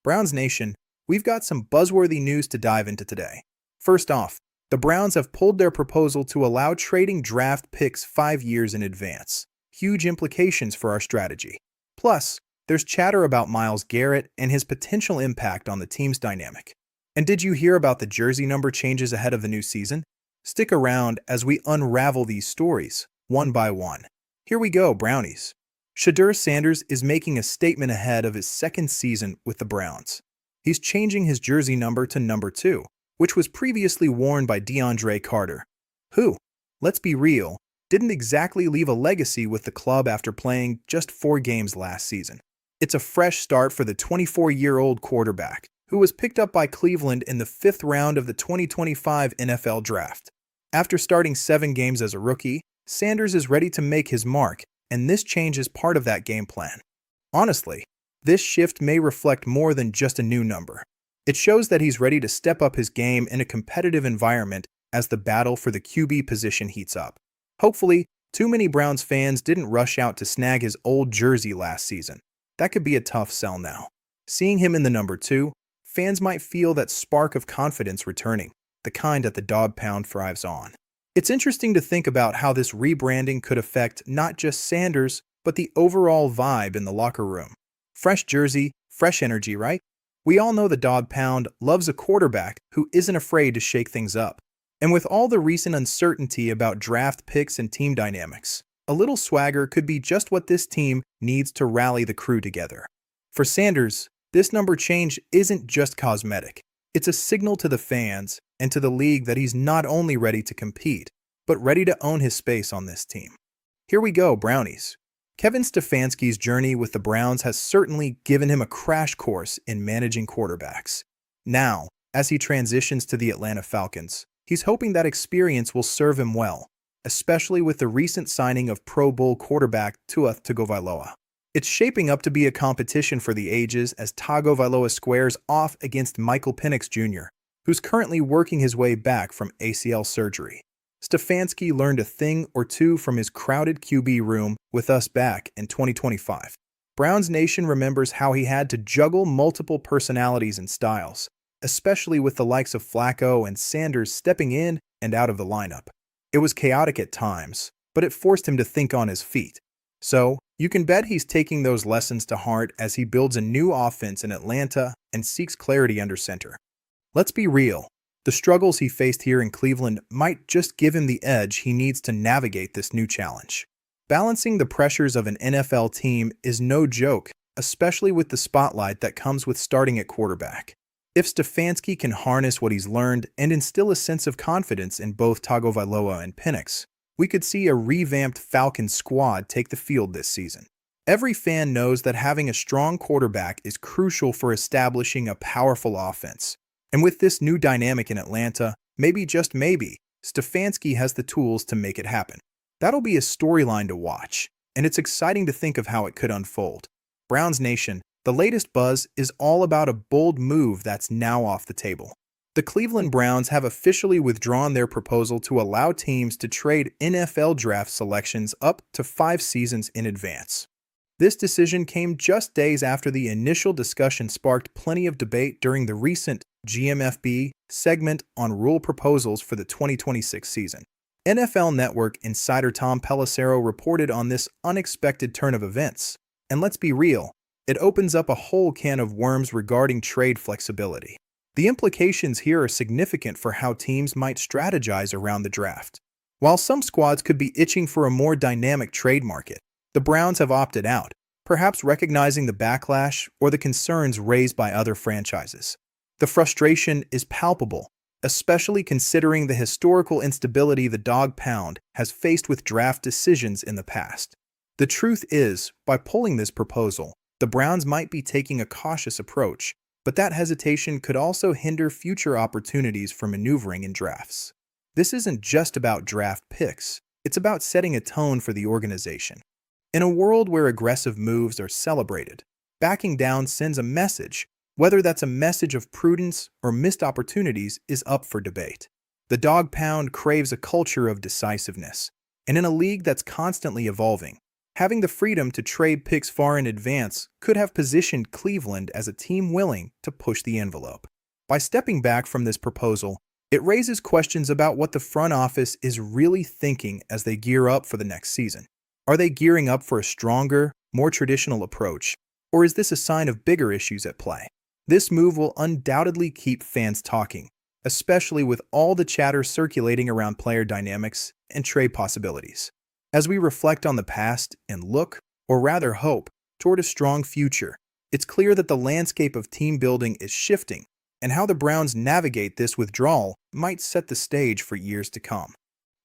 Browns Nation, we've got some buzzworthy news to dive into today. First off, the Browns have pulled their proposal to allow trading draft picks 5 years in advance. Huge implications for our strategy. Plus, there's chatter about Myles Garrett and his potential impact on the team's dynamic. And did you hear about the jersey number changes ahead of the new season? Stick around as we unravel these stories, one by one. Here we go, Brownies. Shedeur Sanders is making a statement ahead of his second season with the Browns. He's changing his jersey number to number 2, which was previously worn by DeAndre Carter, who, let's be real, didn't exactly leave a legacy with the club after playing just 4 games last season. It's a fresh start for the 24-year-old quarterback, who was picked up by Cleveland in the 5th round of the 2025 NFL Draft. After starting 7 games as a rookie, Sanders is ready to make his mark, and this change is part of that game plan. Honestly, this shift may reflect more than just a new number. It shows that he's ready to step up his game in a competitive environment as the battle for the QB position heats up. Hopefully, too many Browns fans didn't rush out to snag his old jersey last season. That could be a tough sell now. Seeing him in the number 2, fans might feel that spark of confidence returning, the kind that the dog pound thrives on. It's interesting to think about how this rebranding could affect not just Sanders, but the overall vibe in the locker room. Fresh jersey, fresh energy, right? We all know the dog pound loves a quarterback who isn't afraid to shake things up. And with all the recent uncertainty about draft picks and team dynamics, a little swagger could be just what this team needs to rally the crew together. For Sanders, this number change isn't just cosmetic. It's a signal to the fans and to the league that he's not only ready to compete, but ready to own his space on this team. Here we go, Brownies. Kevin Stefanski's journey with the Browns has certainly given him a crash course in managing quarterbacks. Now, as he transitions to the Atlanta Falcons, he's hoping that experience will serve him well, especially with the recent signing of Pro Bowl quarterback Tua Tagovailoa. It's shaping up to be a competition for the ages as Tagovailoa squares off against Michael Penix Jr., who's currently working his way back from ACL surgery. Stefanski learned a thing or two from his crowded QB room with us back in 2025. Browns Nation remembers how he had to juggle multiple personalities and styles, especially with the likes of Flacco and Sanders stepping in and out of the lineup. It was chaotic at times, but it forced him to think on his feet. So, you can bet he's taking those lessons to heart as he builds a new offense in Atlanta and seeks clarity under center. Let's be real. The struggles he faced here in Cleveland might just give him the edge he needs to navigate this new challenge. Balancing the pressures of an NFL team is no joke, especially with the spotlight that comes with starting at quarterback. If Stefanski can harness what he's learned and instill a sense of confidence in both Tagovailoa and Penix, we could see a revamped Falcons squad take the field this season. Every fan knows that having a strong quarterback is crucial for establishing a powerful offense. And with this new dynamic in Atlanta, maybe just maybe, Stefanski has the tools to make it happen. That'll be a storyline to watch, and it's exciting to think of how it could unfold. Browns Nation, the latest buzz is all about a bold move that's now off the table. The Cleveland Browns have officially withdrawn their proposal to allow teams to trade NFL draft selections up to 5 seasons in advance. This decision came just days after the initial discussion sparked plenty of debate during the recent GMFB segment on rule proposals for the 2026 season. NFL Network insider Tom Pelissero reported on this unexpected turn of events. And let's be real, it opens up a whole can of worms regarding trade flexibility. The implications here are significant for how teams might strategize around the draft. While some squads could be itching for a more dynamic trade market, the Browns have opted out, perhaps recognizing the backlash or the concerns raised by other franchises. The frustration is palpable, especially considering the historical instability the dog pound has faced with draft decisions in the past. The truth is, by pulling this proposal, the Browns might be taking a cautious approach, but that hesitation could also hinder future opportunities for maneuvering in drafts. This isn't just about draft picks, it's about setting a tone for the organization. In a world where aggressive moves are celebrated, backing down sends a message. Whether that's a message of prudence or missed opportunities is up for debate. The dog pound craves a culture of decisiveness, and in a league that's constantly evolving, Having the freedom to trade picks far in advance could have positioned Cleveland as a team willing to push the envelope. By stepping back from this proposal, it raises questions about what the front office is really thinking as they gear up for the next season. Are they gearing up for a stronger, more traditional approach, or is this a sign of bigger issues at play? This move will undoubtedly keep fans talking, especially with all the chatter circulating around player dynamics and trade possibilities. As we reflect on the past and look, or rather hope, toward a strong future, it's clear that the landscape of team building is shifting, and how the Browns navigate this withdrawal might set the stage for years to come.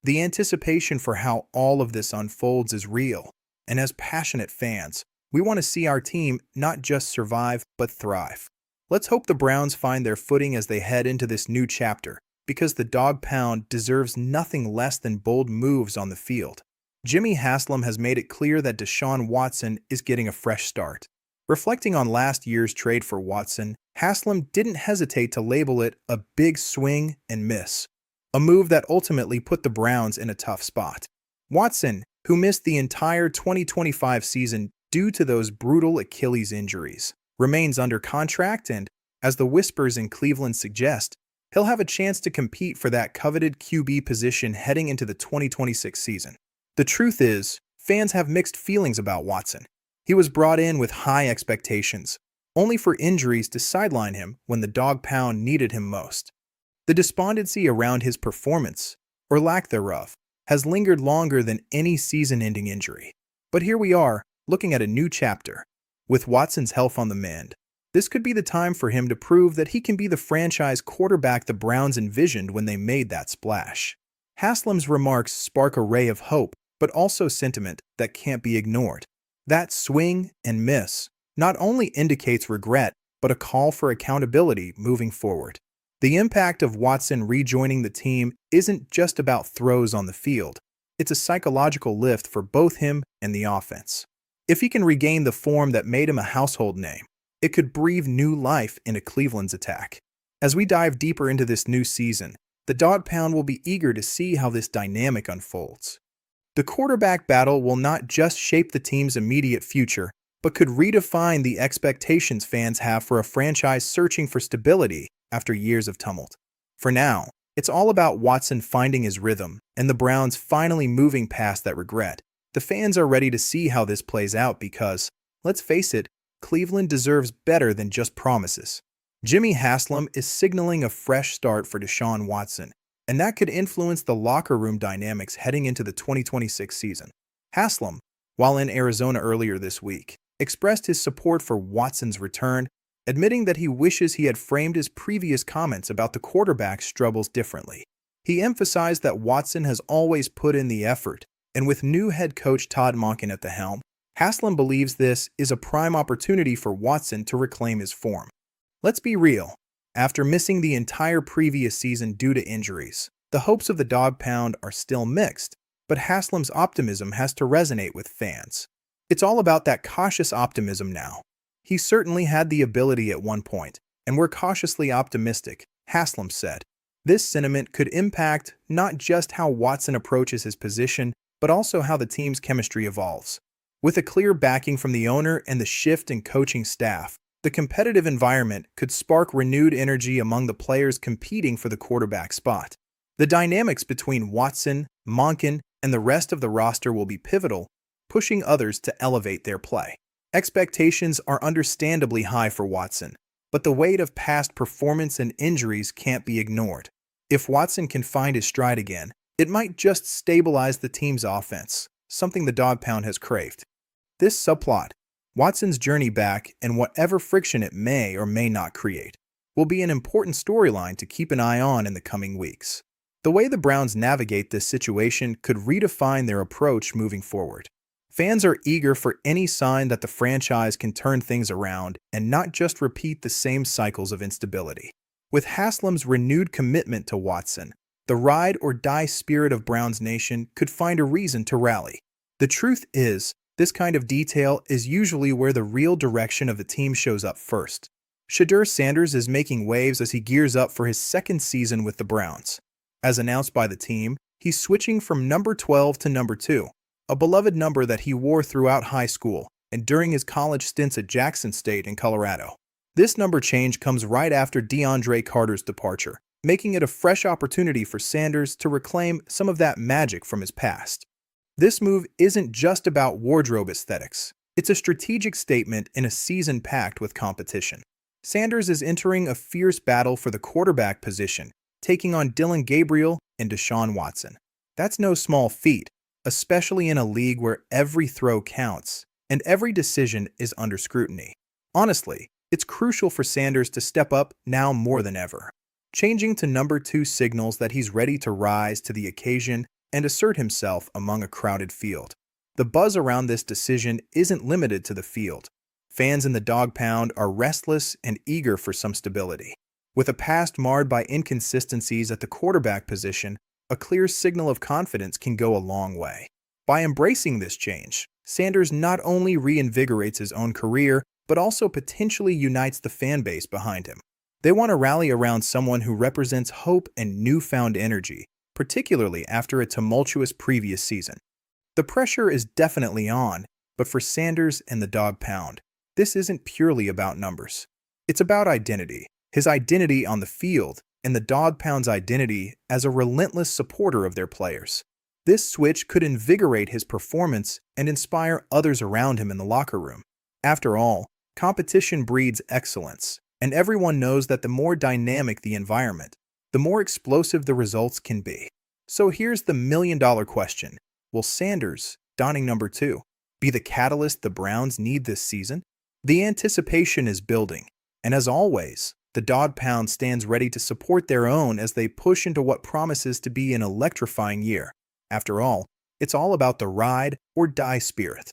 The anticipation for how all of this unfolds is real, and as passionate fans, we want to see our team not just survive, but thrive. Let's hope the Browns find their footing as they head into this new chapter, because the Dog Pound deserves nothing less than bold moves on the field. Jimmy Haslam has made it clear that Deshaun Watson is getting a fresh start. Reflecting on last year's trade for Watson, Haslam didn't hesitate to label it a big swing and miss, a move that ultimately put the Browns in a tough spot. Watson, who missed the entire 2025 season due to those brutal Achilles injuries, remains under contract and, as the whispers in Cleveland suggest, he'll have a chance to compete for that coveted QB position heading into the 2026 season. The truth is, fans have mixed feelings about Watson. He was brought in with high expectations, only for injuries to sideline him when the Dog Pound needed him most. The despondency around his performance, or lack thereof, has lingered longer than any season-ending injury. But here we are, looking at a new chapter. With Watson's health on the mend, this could be the time for him to prove that he can be the franchise quarterback the Browns envisioned when they made that splash. Haslam's remarks spark a ray of hope, but also sentiment that can't be ignored. That swing and miss not only indicates regret, but a call for accountability moving forward. The impact of Watson rejoining the team isn't just about throws on the field. It's a psychological lift for both him and the offense. If he can regain the form that made him a household name, it could breathe new life into Cleveland's attack. As we dive deeper into this new season, the Dog Pound will be eager to see how this dynamic unfolds. The quarterback battle will not just shape the team's immediate future, but could redefine the expectations fans have for a franchise searching for stability after years of tumult. For now, it's all about Watson finding his rhythm and the Browns finally moving past that regret. The fans are ready to see how this plays out because, let's face it, Cleveland deserves better than just promises. Jimmy Haslam is signaling a fresh start for Deshaun Watson, and that could influence the locker room dynamics heading into the 2026 season. Haslam, while in Arizona earlier this week, expressed his support for Watson's return, admitting that he wishes he had framed his previous comments about the quarterback's struggles differently. He emphasized that Watson has always put in the effort, and with new head coach Todd Monken at the helm, Haslam believes this is a prime opportunity for Watson to reclaim his form. Let's be real. After missing the entire previous season due to injuries, the hopes of the Dog Pound are still mixed, but Haslam's optimism has to resonate with fans. It's all about that cautious optimism now. He certainly had the ability at one point, and we're cautiously optimistic, Haslam said. This sentiment could impact not just how Watson approaches his position, but also how the team's chemistry evolves. With a clear backing from the owner and the shift in coaching staff, the competitive environment could spark renewed energy among the players competing for the quarterback spot. The dynamics between Watson, Monken, and the rest of the roster will be pivotal, pushing others to elevate their play. Expectations are understandably high for Watson, but the weight of past performance and injuries can't be ignored. If Watson can find his stride again, it might just stabilize the team's offense, something the Dog Pound has craved. This subplot, Watson's journey back and whatever friction it may or may not create, will be an important storyline to keep an eye on in the coming weeks. The way the Browns navigate this situation could redefine their approach moving forward. Fans are eager for any sign that the franchise can turn things around and not just repeat the same cycles of instability. With Haslam's renewed commitment to Watson, the ride-or-die spirit of Browns Nation could find a reason to rally. The truth is, this kind of detail is usually where the real direction of the team shows up first. Shedeur Sanders is making waves as he gears up for his second season with the Browns. As announced by the team, he's switching from number 12 to number 2, a beloved number that he wore throughout high school and during his college stints at Jackson State in Colorado. This number change comes right after DeAndre Carter's departure, making it a fresh opportunity for Sanders to reclaim some of that magic from his past. This move isn't just about wardrobe aesthetics. It's a strategic statement in a season packed with competition. Sanders is entering a fierce battle for the quarterback position, taking on Dylan Gabriel and Deshaun Watson. That's no small feat, especially in a league where every throw counts and every decision is under scrutiny. Honestly, it's crucial for Sanders to step up now more than ever. Changing to number 2 signals that he's ready to rise to the occasion and assert himself among a crowded field. The buzz around this decision isn't limited to the field. Fans in the dog pound are restless and eager for some stability. With a past marred by inconsistencies at the quarterback position, a clear signal of confidence can go a long way. By embracing this change, Sanders not only reinvigorates his own career, but also potentially unites the fan base behind him. They want to rally around someone who represents hope and newfound energy, particularly after a tumultuous previous season. The pressure is definitely on, but for Sanders and the dog pound, this isn't purely about numbers. It's about identity, his identity on the field, and the dog pound's identity as a relentless supporter of their players. This switch could invigorate his performance and inspire others around him in the locker room. After all, competition breeds excellence, and everyone knows that the more dynamic the environment, the more explosive the results can be. So here's the million-dollar question. Will Sanders, donning number 2, be the catalyst the Browns need this season? The anticipation is building, and as always, the dog pound stands ready to support their own as they push into what promises to be an electrifying year. After all, it's all about the ride or die spirit.